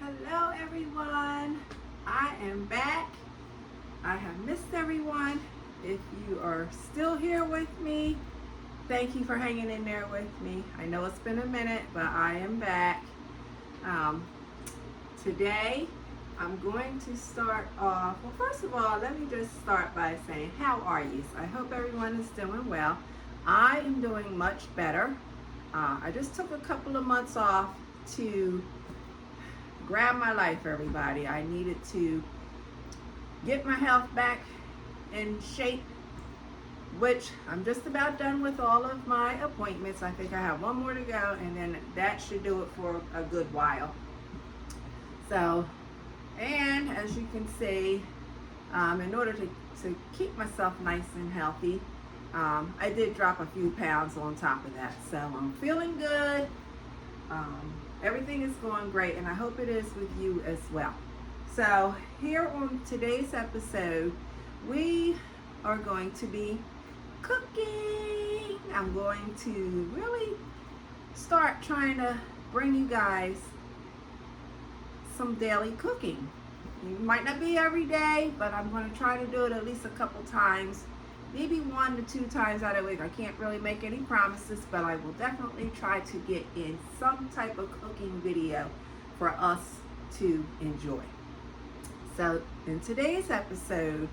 Hello everyone, I am back. I have missed everyone. If you are still here with me, thank you for hanging in there with me. I know it's been a minute, but I am back. Um, Today, I'm going to start off, well first of all, let me just start by saying, how are you? I hope everyone is doing well. I am doing much better. I just took a couple of months off to grab my life, everybody. I needed to get my health back in shape, which I'm just about done with all of my appointments. I think I have one more to go, and then that should do it for a good while. So, and as you can see, in order to keep myself nice and healthy, I did drop a few pounds on top of that. So I'm feeling good. Everything is going great, and I hope it is with you as well. So here on today's episode, we are going to be cooking. I'm going to really start trying to bring you guys some daily cooking. It might not be every day, but I'm going to try to do it at least a couple times, maybe 1 to 2 times out of the week. I can't really make any promises, but I will definitely try to get in some type of cooking video for us to enjoy. So in today's episode,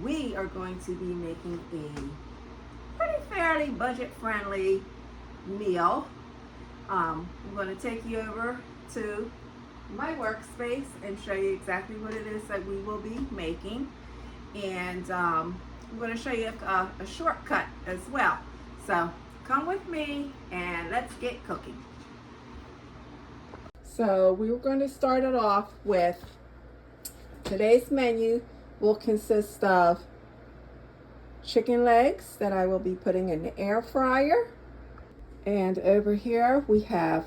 we are going to be making a pretty fairly budget-friendly meal. I'm going to take you over to my workspace and show you exactly what it is that we will be making. And I'm going to show you a shortcut as well. So come with me and let's get cooking. So we're going to start it off with today's menu will consist of chicken legs that I will be putting in the air fryer. And over here we have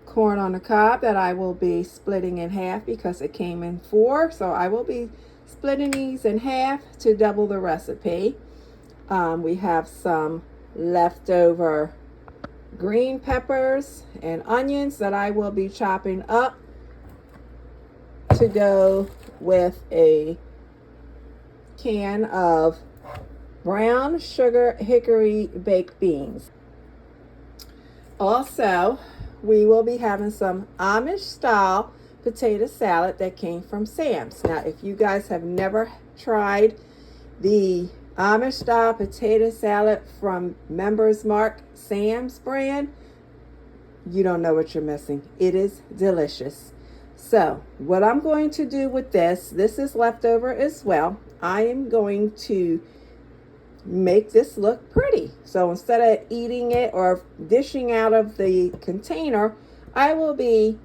corn on the cob that I will be splitting in half because it came in 4. So I will be splitting these in half to double the recipe. We have some leftover green peppers and onions that I will be chopping up to go with a can of brown sugar hickory baked beans. Also, we will be having some Amish style potato salad that came from Sam's. Now, if you guys have never tried the Amish style potato salad from Members Mark Sam's brand, you don't know what you're missing. It is delicious. So what I'm going to do with this is leftover as well. I am going to make this look pretty. So instead of eating it or dishing out of the container, I will be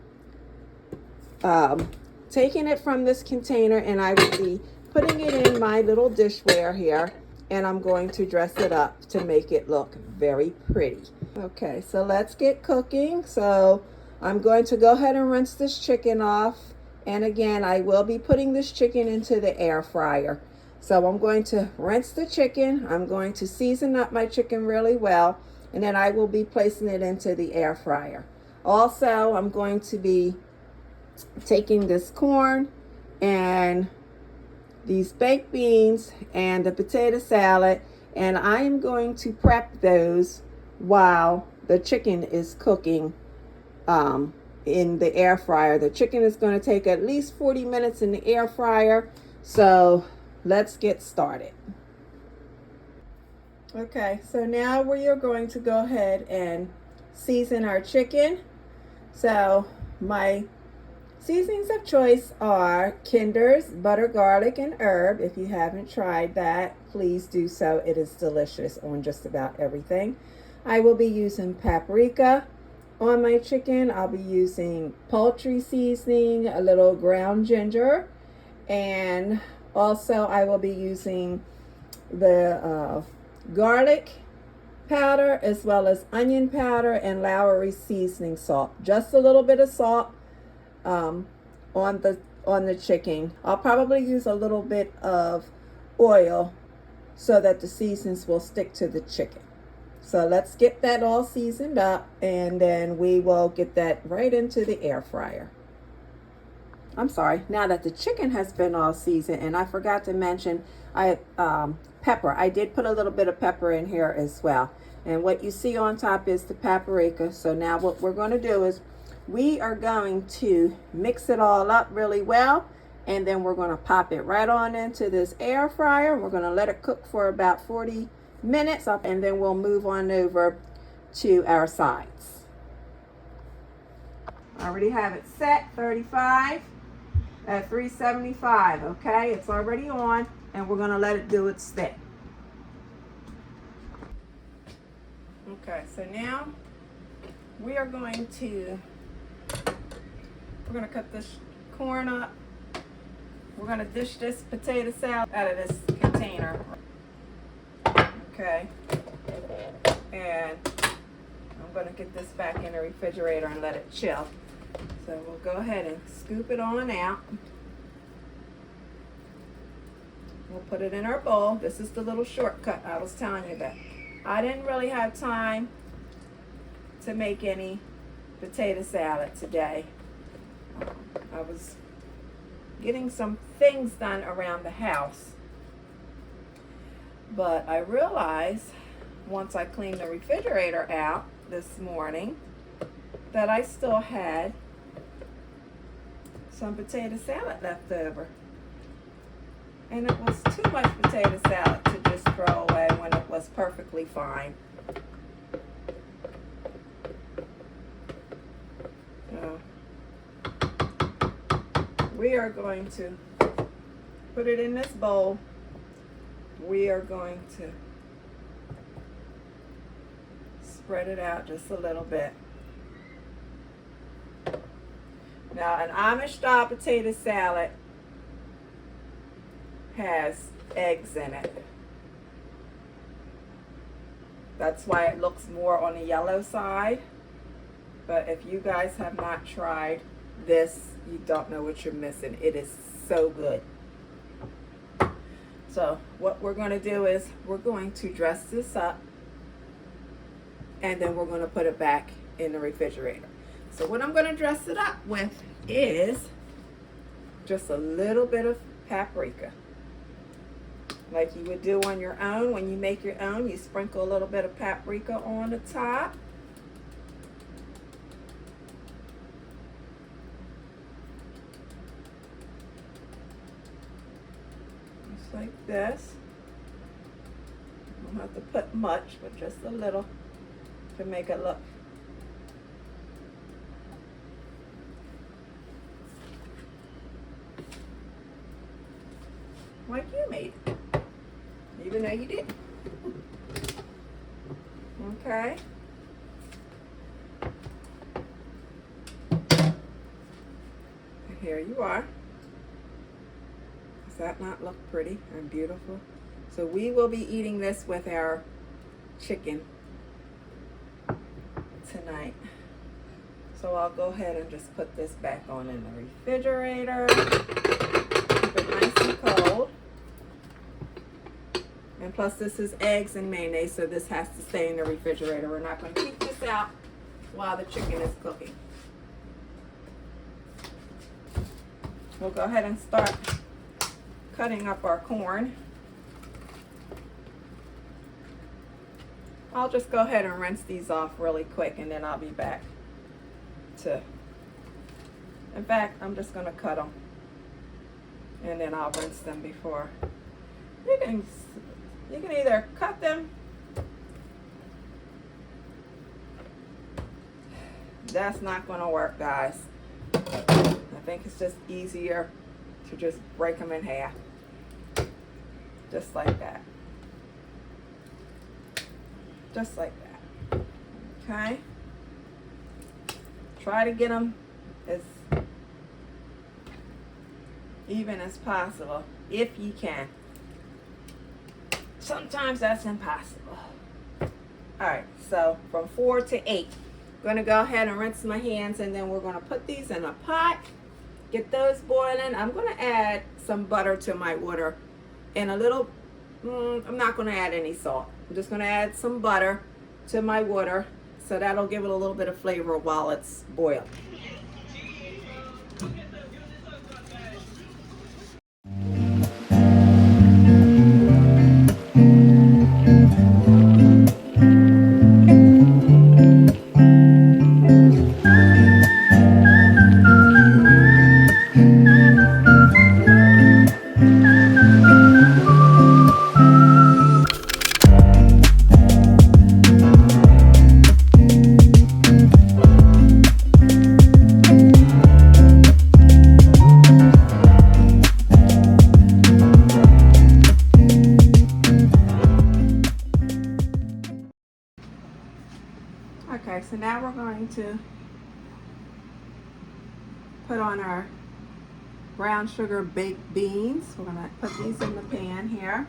taking it from this container and I will be putting it in my little dishware here, and I'm going to dress it up to make it look very pretty. Okay, so let's get cooking. So I'm going to go ahead and rinse this chicken off, and again I will be putting this chicken into the air fryer. So I'm going to rinse the chicken, I'm going to season up my chicken really well, and then I will be placing it into the air fryer. Also, I'm going to be taking this corn and these baked beans and the potato salad, and I am going to prep those while the chicken is cooking in the air fryer. The chicken is going to take at least 40 minutes in the air fryer. So let's get started. Okay, so now we are going to go ahead and season our chicken. So my seasonings of choice are Kinder's butter, garlic, and herb. If you haven't tried that, please do so. It is delicious on just about everything. I will be using paprika on my chicken. I'll be using poultry seasoning, a little ground ginger, and also I will be using the garlic powder as well as onion powder and Lowry seasoning salt. Just a little bit of salt on the chicken. I'll probably use a little bit of oil so that the seasonings will stick to the chicken. So let's get that all seasoned up, and then we will get that right into the air fryer. I'm sorry, now that the chicken has been all seasoned, and I forgot to mention, pepper. I did put a little bit of pepper in here as well. And what you see on top is the paprika. So now what we're going to do is we are going to mix it all up really well, and then we're going to pop it right on into this air fryer. We're going to let it cook for about 40 minutes, and then we'll move on over to our sides. I already have it set, 35 at 375, okay? It's already on, and we're gonna let it do its thing. Okay, so now we are going to, we're gonna cut this corn up. We're gonna dish this potato salad out of this container. Okay, and I'm gonna get this back in the refrigerator and let it chill. So we'll go ahead and scoop it on out. We'll put it in our bowl. This is the little shortcut I was telling you about. I didn't really have time to make any potato salad today. I was getting some things done around the house. But I realized once I cleaned the refrigerator out this morning that I still had some potato salad left over. And it was too much potato salad to just throw away when it was perfectly fine. So we are going to put it in this bowl. We are going to spread it out just a little bit. Now, an Amish style potato salad has eggs in it. That's why it looks more on the yellow side. But if you guys have not tried this, you don't know what you're missing. It is so good. So what we're going to do is we're going to dress this up, and then we're going to put it back in the refrigerator. So what I'm going to dress it up with is just a little bit of paprika. Like you would do on your own. When you make your own, you sprinkle a little bit of paprika on the top. Just like this. You don't have to put much, but just a little to make it look like you made it, even though you didn't. Okay. Here you are. Does that not look pretty and beautiful? So we will be eating this with our chicken tonight. So I'll go ahead and just put this back on in the refrigerator. Keep it nice and cold. And plus this is eggs and mayonnaise, so this has to stay in the refrigerator. We're not going to keep this out while the chicken is cooking. We'll go ahead and start cutting up our corn. I'll just go ahead and rinse these off really quick, and then I'll be back to, in fact, I'm just going to cut them, and then I'll rinse them before. You can either cut them. That's not going to work, guys. I think it's just easier to just break them in half. Just like that. Just like that. Okay? Try to get them as even as possible, if you can. Sometimes that's impossible. Alright, so from 4 to 8. I'm going to go ahead and rinse my hands, and then we're going to put these in a pot. Get those boiling. I'm going to add some butter to my water and a little, I'm not going to add any salt. I'm just going to add some butter to my water, so that'll give it a little bit of flavor while it's boiling. to put on our brown sugar baked beans. We're gonna put these in the pan here,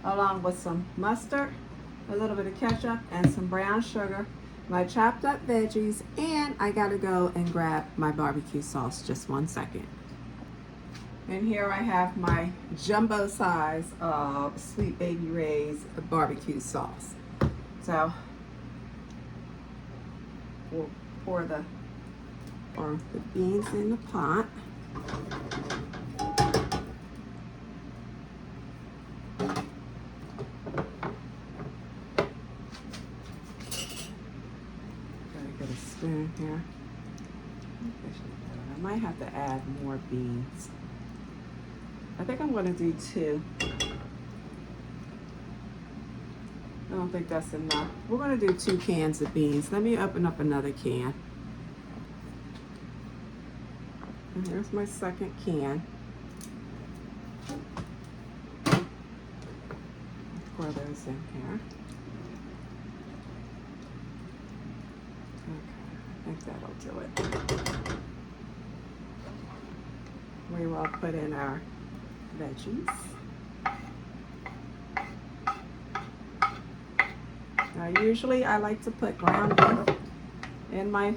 along with some mustard, a little bit of ketchup, and some brown sugar, my chopped up veggies, and I gotta go and grab my barbecue sauce. Just 1 second. And here I have my jumbo size of Sweet Baby Ray's barbecue sauce. So we'll pour the beans in the pot. Gotta get a spoon here. I might have to add more beans. I think I'm gonna do 2. I don't think that's enough. We're gonna do 2 cans of beans. Let me open up another can. And here's my second can. Pour those in here. Okay, I think that'll do it. We will put in our veggies. Now usually I like to put ground beef in my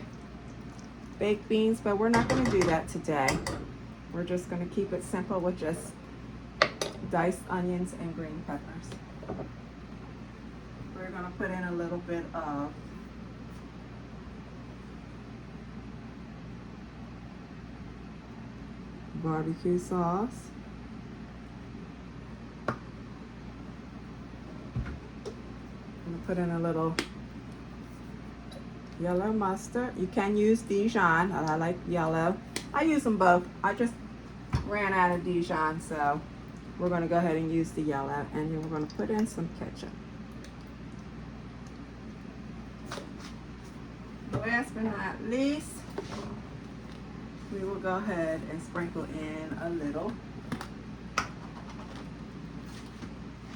baked beans, but we're not going to do that today. We're just going to keep it simple with just diced onions and green peppers. We're going to put in a little bit of barbecue sauce. I'm gonna put in a little yellow mustard. You can use Dijon. I like yellow. I use them both. I just ran out of Dijon, so we're gonna go ahead and use the yellow, and then we're gonna put in some ketchup. Last but not least, we will go ahead and sprinkle in a little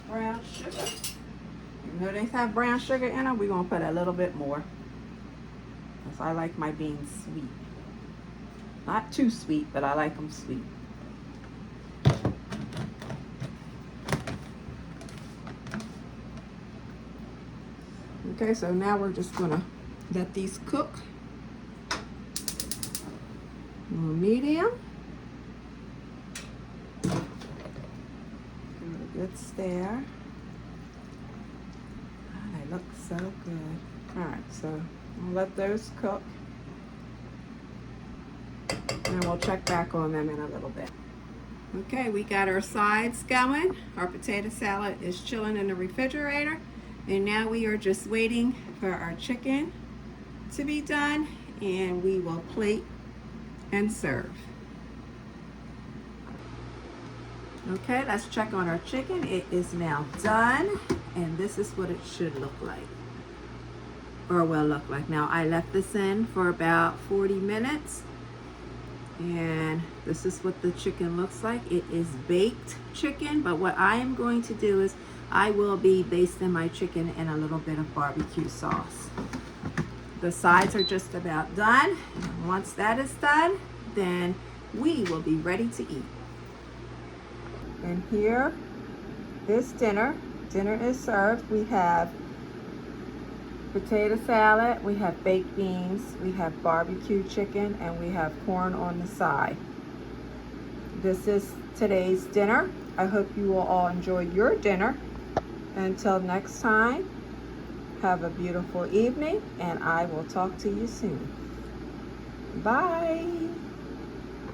brown sugar. You know they have brown sugar in them, we're gonna put a little bit more. Because I like my beans sweet. Not too sweet, but I like them sweet. Okay, so now we're just gonna let these cook. Medium. Give it a good stir. Oh, they look so good. All right, so we'll let those cook, and we'll check back on them in a little bit. Okay, we got our sides going. Our potato salad is chilling in the refrigerator, and now we are just waiting for our chicken to be done, and we will plate and serve. Okay, let's check on our chicken. It is now done, and this is what it should look like, or will look like. Now I left this in for about 40 minutes, and this is what the chicken looks like. It is baked chicken, but what I am going to do is I will be basting my chicken in a little bit of barbecue sauce. The sides are just about done. Once that is done, then we will be ready to eat. And here is dinner. Dinner is served. We have potato salad, we have baked beans, we have barbecue chicken, and we have corn on the side. This is today's dinner. I hope you will all enjoy your dinner. Until next time, have a beautiful evening, and I will talk to you soon. Bye.